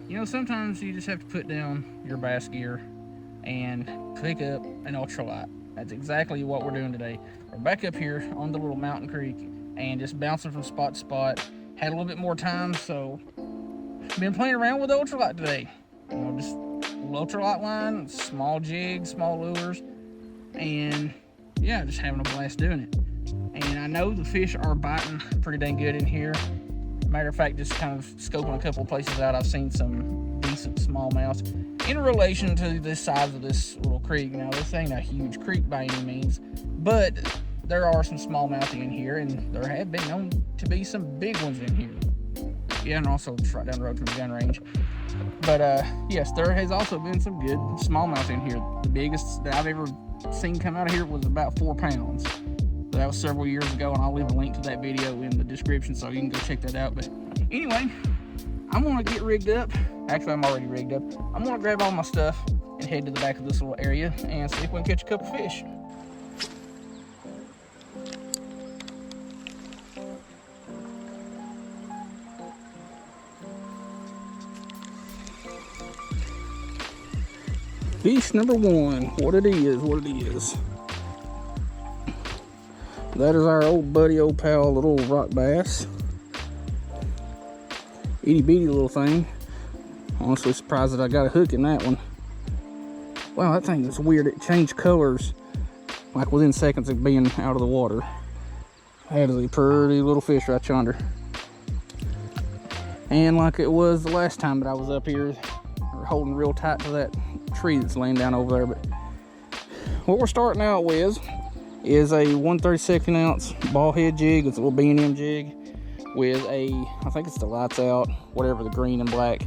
You know, sometimes you just have to put down your bass gear and pick up an ultralight. That's exactly what we're doing today. We're back up here on the little mountain creek and just bouncing from spot to spot. Had a little bit more time, so been playing around with the ultralight today. You know, just ultralight line, small jigs, small lures, and yeah, just having a blast doing it. And I know the fish are biting pretty dang good in here. Matter of fact, just kind of scoping a couple of places out, I've seen some decent smallmouths in relation to the size of this little creek. Now, this ain't a huge creek by any means, but there are some smallmouth in here, and there have been known to be some big ones in here. Yeah, and also just right down the road from the gun range. But yes, there has also been some good smallmouth in here. The biggest that I've ever seen come out of here was about 4 pounds. That was several years ago, and I'll leave a link to that video in the description so you can go check that out. But anyway, I'm gonna get rigged up. Actually, I'm already rigged up. I'm gonna grab all my stuff and head to the back of this little area and see if we can catch a couple fish. Fish number one, what it is. That is our old buddy, old pal, little rock bass. Itty bitty little thing. Honestly surprised that I got a hook in that one. Wow, that thing is weird. It changed colors like within seconds of being out of the water. That is a pretty little fish right yonder. And like it was the last time that I was up here, we're holding real tight to that tree that's laying down over there. But what we're starting out with is a 1/32 ounce ball head jig. It's a little B&M jig with a, I think it's the lights out, whatever the green and black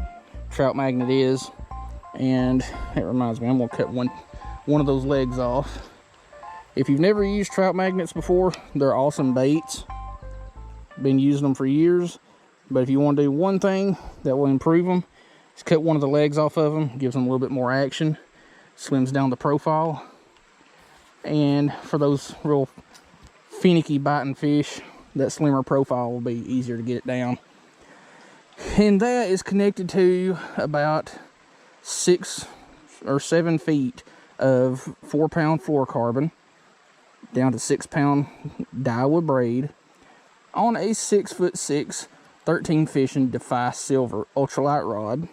trout magnet is. And it reminds me, I'm gonna cut one of those legs off. If you've never used trout magnets before, they're awesome baits. Been using them for years. But if you want to do one thing that will improve them, just cut one of the legs off of them, gives them a little bit more action, slims down the profile. And for those real finicky biting fish, that slimmer profile will be easier to get it down. And that is connected to about 6 or 7 feet of 4-pound fluorocarbon down to 6-pound dyewood braid on a 6'6", 13 fishing Defy Silver ultralight rod,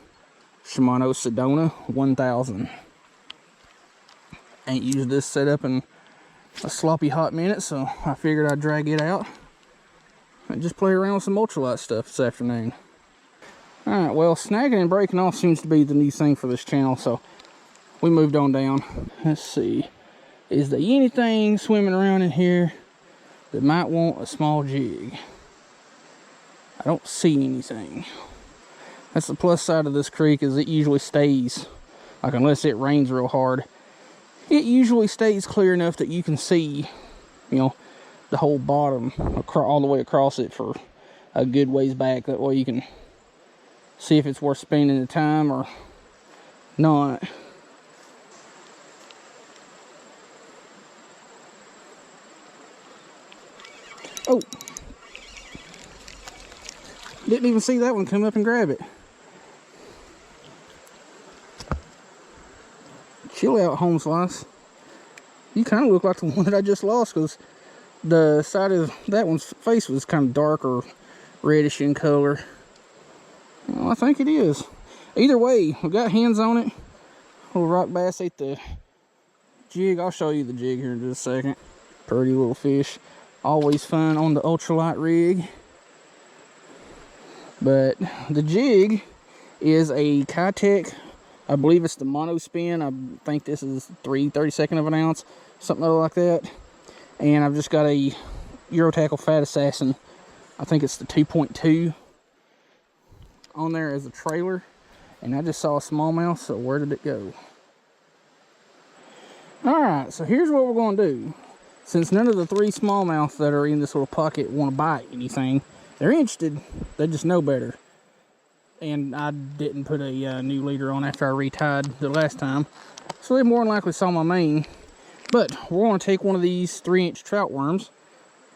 Shimano Sedona 1000. Ain't used this setup in a sloppy hot minute, so I figured I'd drag it out and just play around with some ultralight stuff this afternoon. Alright, well, snagging and breaking off seems to be the new thing for this channel, so we moved on down. Let's see, is there anything swimming around in here that might want a small jig? I don't see anything. That's the plus side of this creek, is it usually stays, like unless it rains real hard, it usually stays clear enough that you can see, you know, the whole bottom all the way across it for a good ways back. That way you can see if it's worth spending the time or not. Oh, didn't even see that one come up and grab it. Chill out, home slice. You kind of look like the one that I just lost, because the side of that one's face was kind of darker, reddish in color. Well, I think it is. Either way, we got hands on it. Little rock bass ate the jig. I'll show you the jig here in just a second. Pretty little fish. Always fun on the ultralight rig. But the jig is a Kitech, I believe it's the mono spin. I think this is 3/32 of an ounce, something like that. And I've just got a Euro Tackle Fat Assassin. I think it's the 2.2 on there as a trailer. And I just saw a smallmouth, so where did it go? Alright, so here's what we're going to do. Since none of the 3 smallmouth that are in this little pocket want to bite anything, they're interested, they just know better. And I didn't put a new leader on after I retied the last time, so they more than likely saw my main. But we're going to take one of these 3-inch trout worms,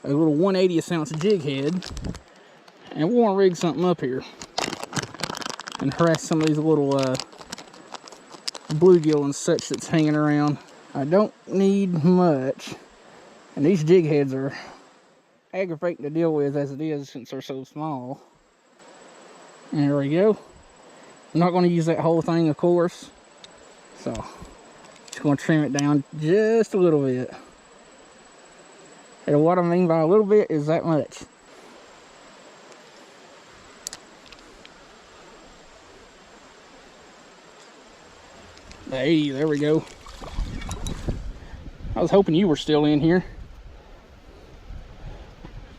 a little 1/80 ounce jig head, and we're going to rig something up here. and harass some of these little bluegill and such that's hanging around. I don't need much, and these jig heads are aggravating to deal with as it is since they're so small. And there we go. I'm not going to use that whole thing, of course, so just going to trim it down just a little bit. And what I mean by a little bit is that much. Hey, there we go. I was hoping you were still in here.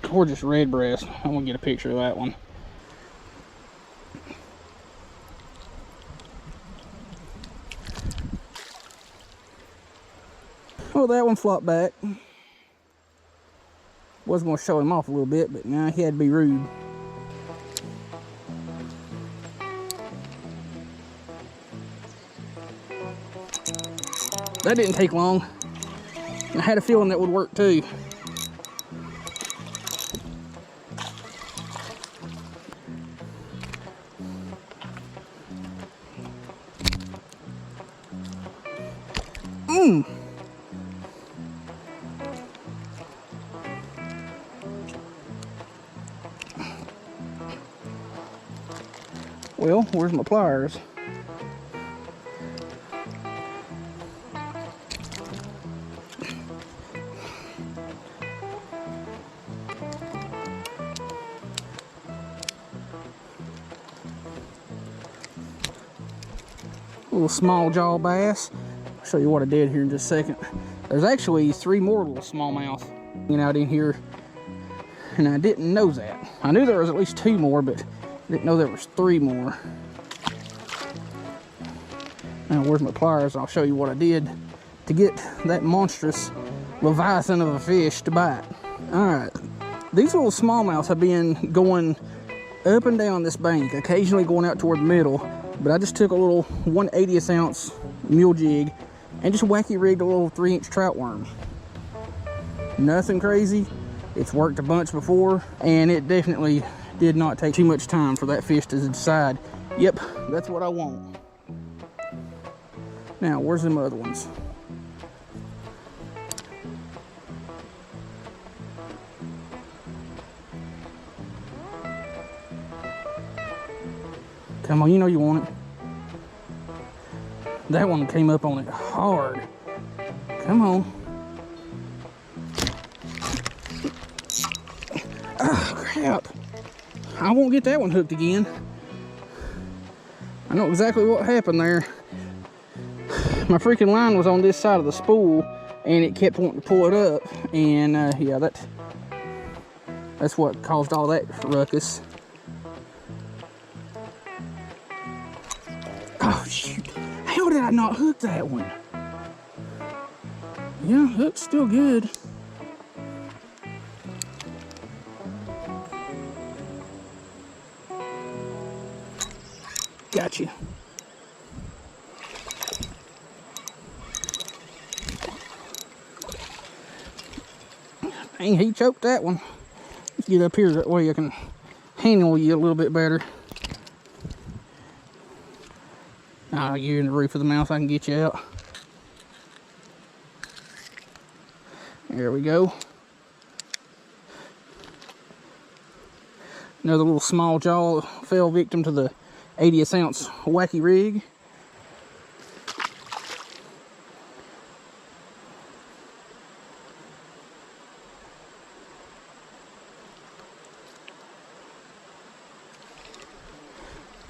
Gorgeous red breast. I'm gonna get a picture of that one. Oh, that one flopped back. Was gonna show him off a little bit, but now he had to be rude. That didn't take long. I had a feeling that would work too. Well, where's my pliers? Little small jaw bass. I'll show you what I did here in just a second. There's actually 3 more little smallmouth hanging out in here, and I didn't know that. I knew there was at least 2 more, but I didn't know there was 3 more. Now, where's my pliers? I'll show you what I did to get that monstrous leviathan of a fish to bite. Alright, these little smallmouths have been going up and down this bank, occasionally going out toward the middle, but I just took a little 1/80th ounce mule jig and just wacky rigged a little 3-inch trout worm. Nothing crazy. It's worked a bunch before, and it definitely did not take too much time for that fish to decide, yep, that's what I want. Now, where's them other ones? Come on, you know you want it. That one came up on it hard. Come on. Oh, crap. I won't get that one hooked again. I know exactly what happened there. My freaking line was on this side of the spool, and it kept wanting to pull it up, and yeah, that's what caused all that ruckus. Oh shoot, how did I not hook that one? Yeah, hook's still good. Gotcha. Dang, he choked that one. Let's get up here, that way I can handle you a little bit better. Now you're in the roof of the mouth, I can get you out. There we go. Another little small jaw fell victim to the 80th ounce wacky rig.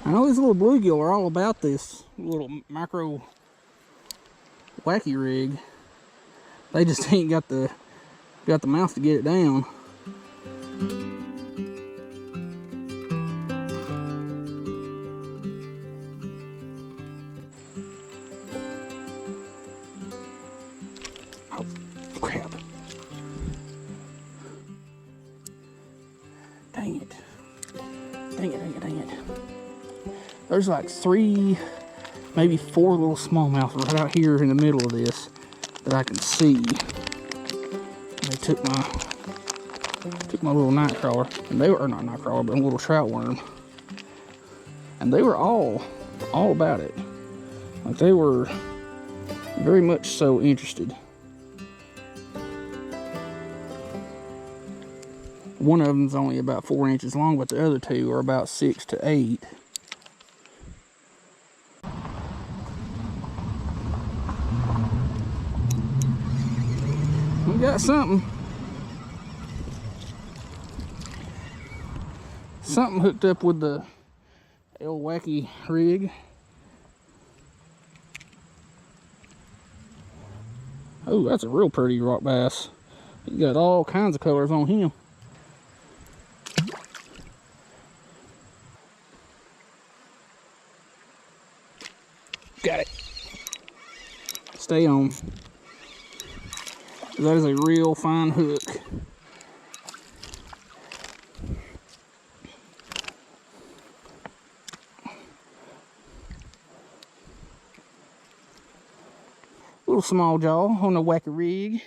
I know these little bluegill are all about this little micro wacky rig. They just ain't got the mouth to get it down. Oh, crap. Dang it. Dang it, dang it, dang it. There's like 3, maybe 4 little smallmouth right out here in the middle of this that I can see. They took my little night crawler, and they were not night crawler, but a little trout worm. And they were all about it. Like, they were very much so interested. One of them's only about 4 inches long, but the other two are about 6 to 8. We got something. Something hooked up with the Wacky rig. Oh, that's a real pretty rock bass. He got all kinds of colors on him. Got it. Stay on. That is a real fine hook. Little small jaw on the Wacky rig.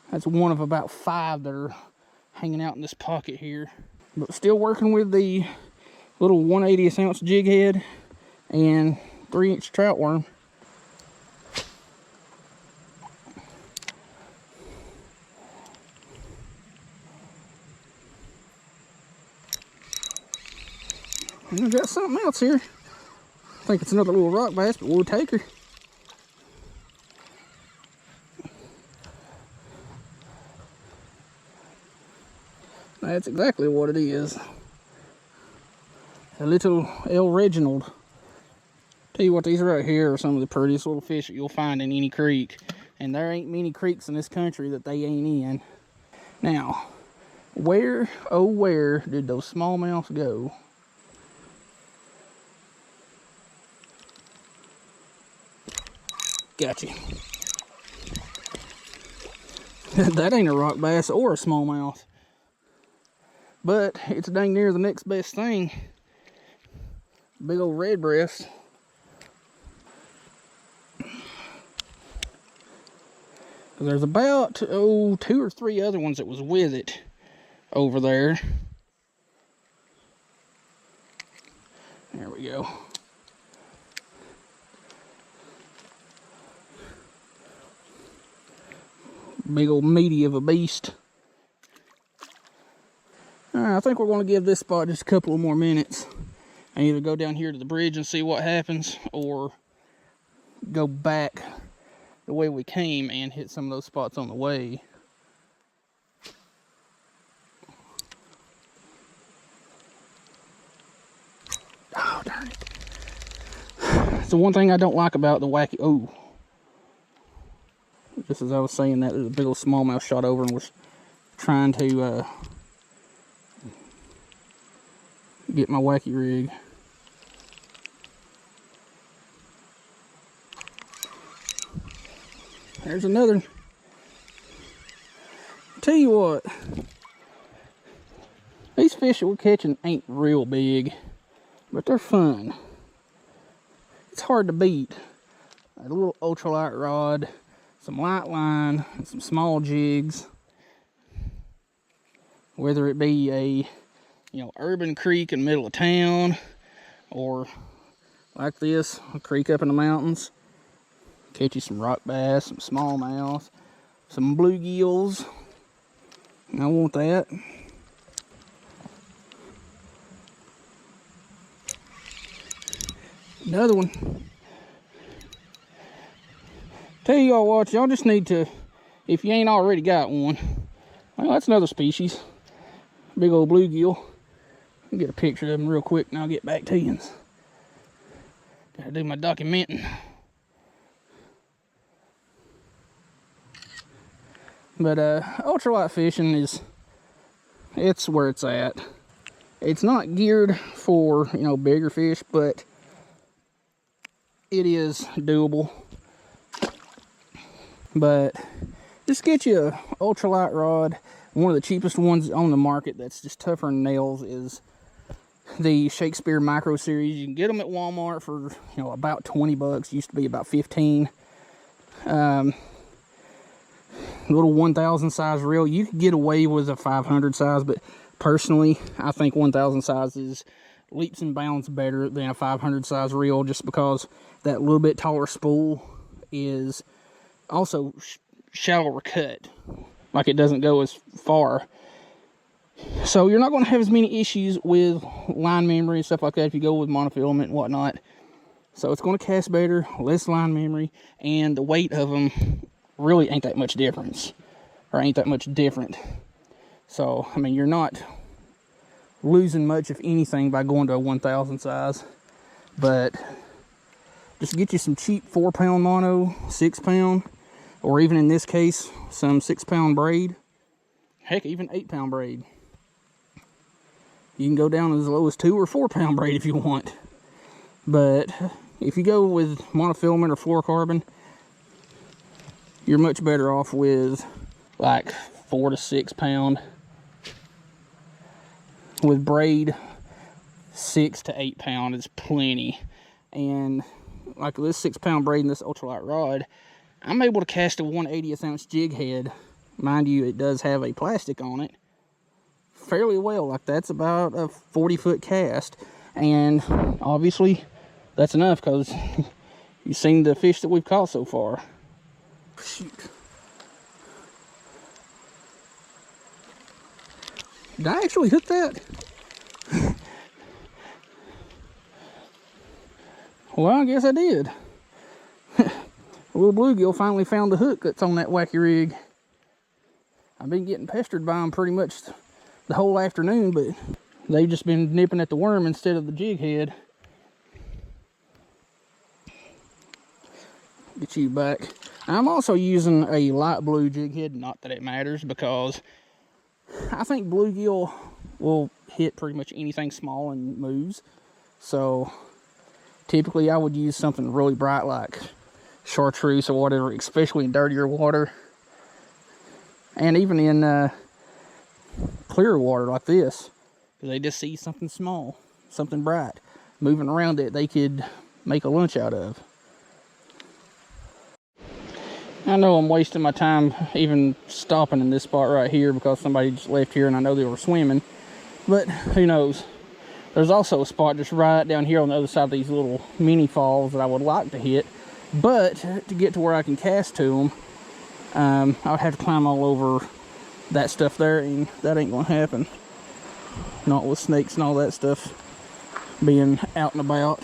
That's one of about 5 that are hanging out in this pocket here. But still working with the little 1/80th ounce jig head and 3-inch trout worm. And I got something else here. I think it's another little rock bass, but we'll take her. That's exactly what it is. A little El Reginald. Tell you what, these right here are some of the prettiest little fish that you'll find in any creek. And there ain't many creeks in this country that they ain't in. Now, where, oh where did those smallmouths go? Gotcha. That ain't a rock bass or a smallmouth. But it's dang near the next best thing. Big old red breast. There's about 2 or 3 other ones that was with it over there. There we go. Big old meaty of a beast. Alright, I think we're going to give this spot just a couple of more minutes. And either go down here to the bridge and see what happens, or go back the way we came and hit some of those spots on the way. Oh, darn it. It's the one thing I don't like about the Wacky. Oh. Just as I was saying that, there's a big old smallmouth shot over and was trying to get my Wacky rig. There's another. Tell you what, these fish that we're catching ain't real big, but they're fun. It's hard to beat. A little ultralight rod, some light line, and some small jigs. Whether it be a, urban creek in the middle of town, or like this, a creek up in the mountains. Catch you some rock bass, some smallmouth, some bluegills. I want that. Another one. Tell y'all what, y'all just need to, if you ain't already got one, well, that's another species. Big old bluegill. I'll get a picture of them real quick and I'll get back to you. Gotta do my documenting. But ultralight fishing it's where it's at. It's not geared for, bigger fish, but it is doable. But just get you a ultralight rod. One of the cheapest ones on the market that's just tougher than nails is the Shakespeare Micro Series. You can get them at Walmart for, about 20 bucks. Used to be about 15. Little 1000 size reel. You could get away with a 500 size, but Personally, I think 1,000 size is leaps and bounds better than a 500 size reel, just because that little bit taller spool is also shallower cut. Like, it doesn't go as far. So you're not going to have as many issues with line memory and stuff like that if you go with monofilament and whatnot. So it's going to cast better, less line memory, and the weight of them really ain't that much difference, or ain't that much different. So, I mean, you're not losing much, if anything, by going to a 1,000 size. But just get you some cheap 4-pound mono, 6-pound, or even in this case, some 6-pound braid. Heck, even 8-pound braid. You can go down as low as 2 or 4-pound braid if you want. But if you go with monofilament or fluorocarbon, you're much better off with like 4 to 6 pound. With braid, 6 to 8 pound is plenty. And like this 6-pound braid and this ultralight rod, I'm able to cast a 1/80th ounce jig head. Mind you, it does have a plastic on it fairly well. Like, that's about a 40-foot cast. And obviously that's enough, because you've seen the fish that we've caught so far. Shoot. Did I actually hook that? Well, I guess I did. A little bluegill finally found the hook that's on that Wacky rig. I've been getting pestered by them pretty much the whole afternoon, but they've just been nipping at the worm instead of the jig head. Get you back. I'm also using a light blue jig head, not that it matters, because I think bluegill will hit pretty much anything small and moves. So typically I would use something really bright like chartreuse or whatever, especially in dirtier water. And even in clear water like this, because they just see something small, something bright, moving around it, they could make a lunch out of. I know I'm wasting my time even stopping in this spot right here because somebody just left here and I know they were swimming. But who knows? There's also a spot just right down here on the other side of these little mini falls that I would like to hit. But to get to where I can cast to them, I would have to climb all over that stuff there, and that ain't gonna happen. Not with snakes and all that stuff being out and about.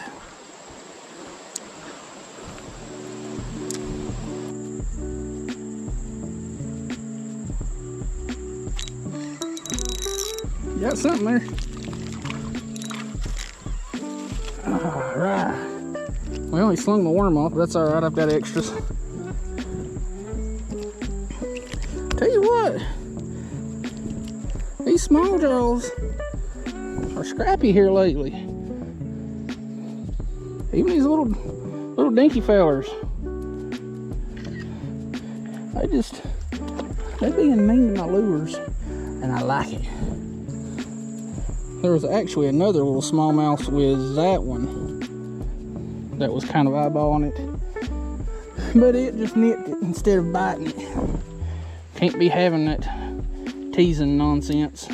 Got something there. Alright. Well, he slung the worm off, but that's alright, I've got extras. Tell you what, these small jaws are scrappy here lately. Even these little dinky fellers. They're being mean to my lures, and I like it. There was actually another little smallmouth with that one that was kind of eyeballing it, but it just nipped it instead of biting it. Can't be having that teasing nonsense.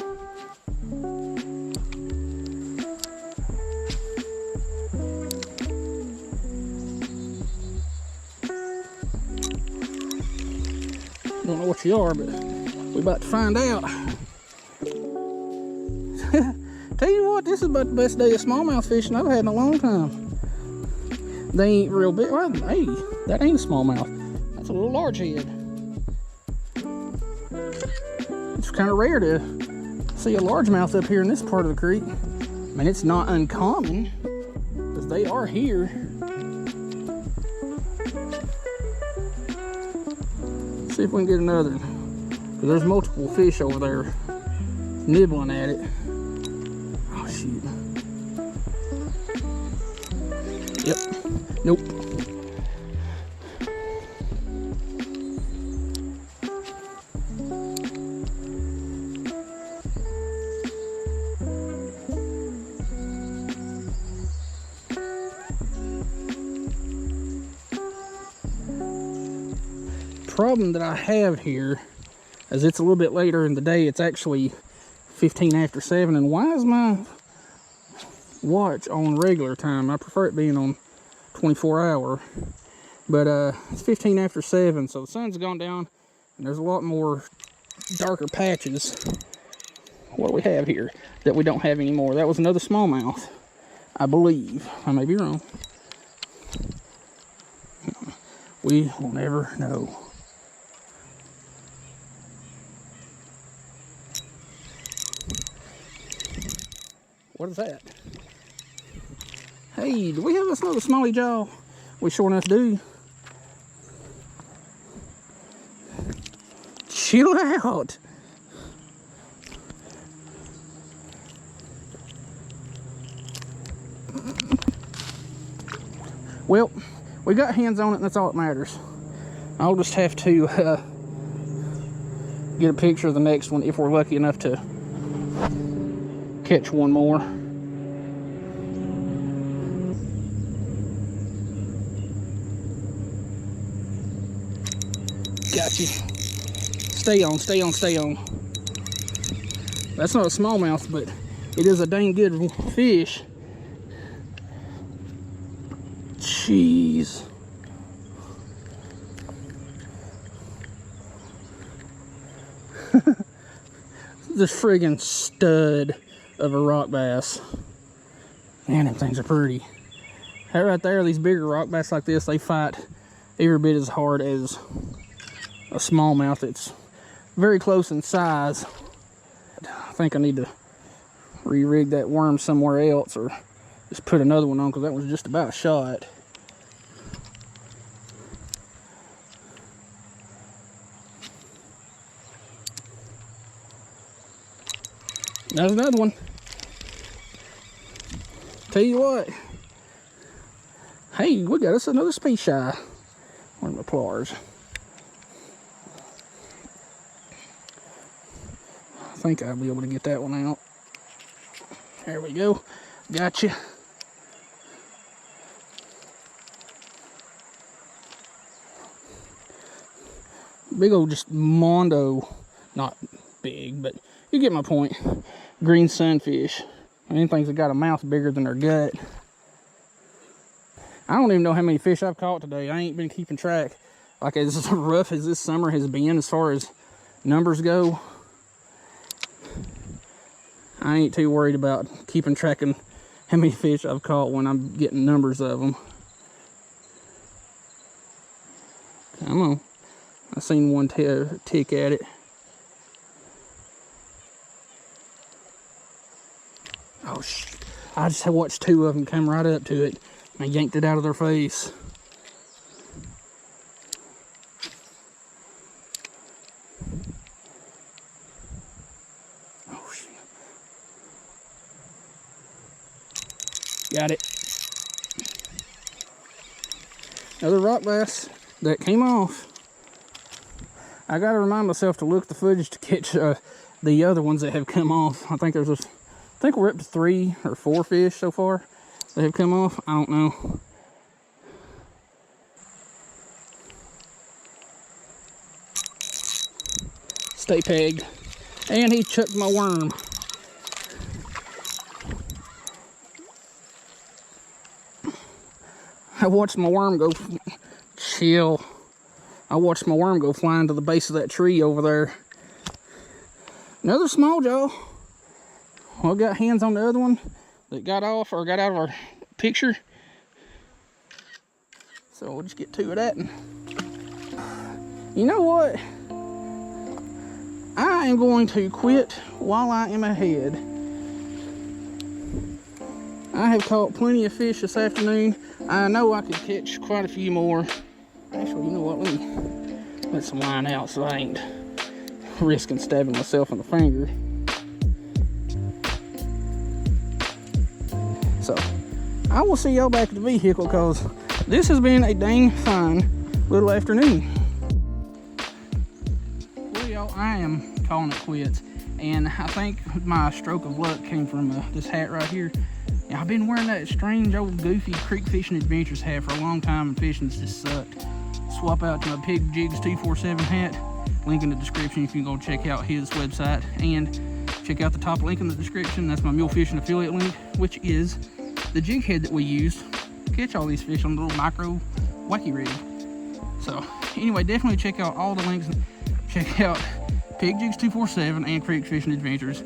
Don't know what you are, but we're about to find out. Tell you what, this is about the best day of smallmouth fishing I've had in a long time. They ain't real big. Well, hey, that ain't a smallmouth. That's a little large head. It's kind of rare to see a largemouth up here in this part of the creek. I mean, it's not uncommon, because they are here. See if we can get another, because there's multiple fish over there nibbling at it. Oh shoot. Yep. Nope. Problem that I have here is it's a little bit later in the day. It's actually 15 after 7. And why is my watch on regular time? I prefer it being on 24-hour. But it's 15 after 7, so the sun's gone down and there's a lot more darker patches. What do we have here that we don't have anymore? That was another smallmouth, I believe. I may be wrong. We will never know. What is that? Hey, do we have another smallie jaw? We sure enough do. Chill out. Well, we got hands on it and that's all that matters. I'll just have to get a picture of the next one if we're lucky enough to catch one more. Got you. Stay on, stay on, stay on. That's not a smallmouth, but it is a dang good fish. Jeez. This friggin' stud of a rock bass. Man, them things are pretty. That right there, these bigger rock bass like this, they fight every bit as hard as a smallmouth. It's very close in size. I think I need to re-rig that worm somewhere else or just put another one on because that was just about a shot. There's another one. Tell you what. Hey, we got us another species. Where are my pliers? I think I'll be able to get that one out. There we go. Gotcha. Big old just mondo. Not big, but you get my point. Green sunfish. Anything that got a mouth bigger than their gut. I don't even know how many fish I've caught today. I ain't been keeping track. Like, as rough as this summer has been as far as numbers go, I ain't too worried about keeping track of how many fish I've caught when I'm getting numbers of them. Come on. I seen one tick at it. Oh, shit. I just watched two of them come right up to it. I yanked it out of their face. Oh, shit. Got it. Another rock bass that came off. I gotta remind myself to look at the footage to catch the other ones that have come off. I think there's a, I think we're up to 3 or 4 fish so far that have come off. I don't know. Stay pegged. And he chucked my worm. I watched my worm go, chill. I watched my worm go flying to the base of that tree over there. Another small jaw. Well, got hands on the other one that got off or got out of our picture. So we'll just get 2 of that. And you know what? I am going to quit while I am ahead. I have caught plenty of fish this afternoon. I know I could catch quite a few more. Actually, you know what? Let me let some line out so I ain't risking stabbing myself in the finger. So, I will see y'all back at the vehicle because this has been a dang fine little afternoon. Well, y'all, I am calling it quits. And I think my stroke of luck came from this hat right here. Now, I've been wearing that strange old goofy Creek Fishing Adventures hat for a long time and fishing's just sucked. Swap out to my Pig Jigs 247 hat. Link in the description if you can go check out his website. And check out the top link in the description. That's my Mule Fishing affiliate link, which is the jig head that we used to catch all these fish on the little micro Wacky rig. So anyway, definitely check out all the links. Check out Pig Jigs 247 and Creek Fishing Adventures.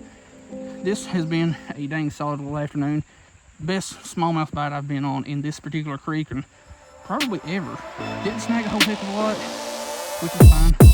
This has been a dang solid little afternoon. Best smallmouth bite I've been on in this particular creek, and probably ever. Didn't snag a whole heck of a lot, which is fine.